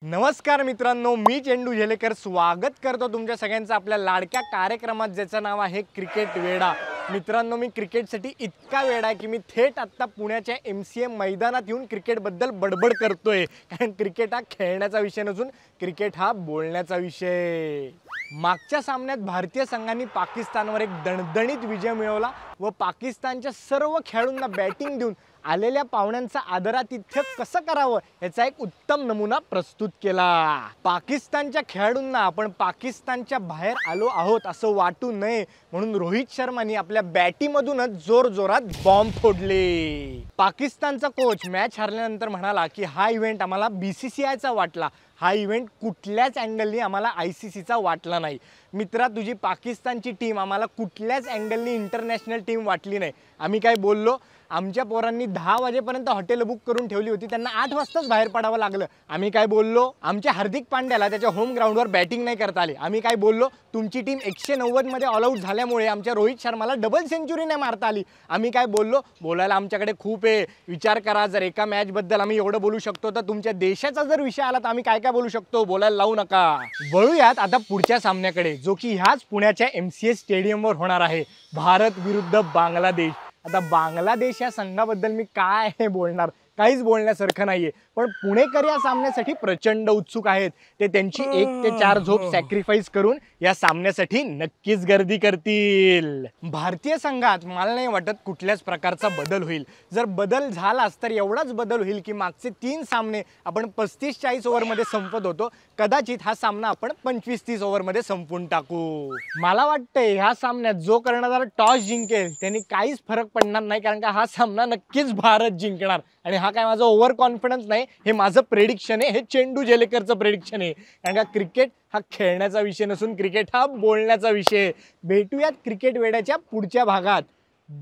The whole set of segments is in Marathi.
नमस्कार मित्रांनो, मी चेंडू झेलेकर स्वागत करतो तुमच्या सगळ्यांचं आपल्या लाडक्या कार्यक्रमात ज्याचं नाव आहे क्रिकेट वेडा। मित्रांनो, मी क्रिकेटसाठी इतका वेडा आहे की मी थेट आता पुण्याच्या MCA मैदानात येऊन क्रिकेटबद्दल बडबड करतोय। कारण क्रिकेट हा खेळण्याचा विषय नसून क्रिकेट हा बोलण्याचा विषय। मागच्या सामन्यात भारतीय संघाने पाकिस्तानवर एक दणदणीत विजय मिळवला व पाकिस्तानच्या सर्व खेळाडूंना बॅटिंग देऊन आलेल्या पाहुण्यांचा आदरातिथ्य कसं करावं याचा एक उत्तम नमुना प्रस्तुत केला। पाकिस्तानच्या खेळाडूंना आपण पाकिस्तानच्या बाहेर आलो आहोत असं वाटू नये म्हणून रोहित शर्माने आपल्या बॅटीमधूनच जोरजोरात बॉम्ब फोडले। पाकिस्तानचा कोच मॅच हरल्यानंतर म्हणाला की हा इव्हेंट आम्हाला BCCIचा वाटला, हा इव्हेंट कुठल्याच अँगलनी आम्हाला ICCचा वाटला नाही। मित्रा, तुझी पाकिस्तानची टीम आम्हाला कुठल्याच अँगलनी इंटरनॅशनल टीम वाटली नाही। आम्ही काय बोललो? आमच्या पोरांनी 10 वाजेपर्यंत हॉटेल बुक करून ठेवली होती, त्यांना 8 वाजताच बाहेर पडावं लागलं। आम्ही काय बोललो? आमच्या हार्दिक पांड्याला त्याच्या होम ग्राउंडवर बॅटिंग नाही करता आली। आम्ही काय बोललो? तुमची टीम 190 मध्ये ऑल आउट झाल्यामुळे आमच्या रोहित शर्माला डबल सेंचुरी नाही मारता आली। आम्ही काय बोललो? बोलायला आमच्याकडे खूप आहे, विचार करा। जर एका मॅच बद्दल आम्ही एवढं बोलू शकतो तर तुमच्या देशाचा जर विषय आला तर आम्ही काय काय बोलू शकतो? बोलायला लावू नका। वळूयात आता पुढच्या सामन्याकडे, जो की ह्याच पुण्याच्या MCA स्टेडियमवर होणार आहे, भारत विरुद्ध बांगलादेश। आता बांगलादेश या संघाबद्दल मी काय बोलणार, काहीच बोलण्यासारखं नाहीये। पण पुणेकर या सामन्यासाठी प्रचंड उत्सुक आहेत। ते त्यांची 1 ते 4 झोप सॅक्रिफाईस करून या सामन्यासाठी नक्कीच गर्दी करतील। भारतीय संघात मला नाही वाटत कुठल्याच प्रकारचा बदल होईल। जर बदल झालाच तर एवढाच बदल होईल की मागचे 3 सामने आपण 35-40 ओव्हरमध्ये संपत होतो, कदाचित हा सामना आपण 25-30 ओव्हरमध्ये संपवून टाकू। मला वाटतंय ह्या सामन्यात जो कर्णधार टॉस जिंकेल त्यांनी काहीच फरक पडणार नाही, कारण का हा सामना नक्कीच भारत जिंकणार। आणि हा काय माझा ओव्हर कॉन्फिडन्स नाही, हे माझं प्रेडिक्शन आहे, हे चेंडू झेलेकरचं प्रेडिक्शन आहे। कारण का क्रिकेट हा खेळण्याचा विषय नसून क्रिकेट हा बोलण्याचा विषय। भेटूयात क्रिकेट वेड्याच्या पुढच्या भागात।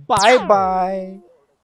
Bye bye.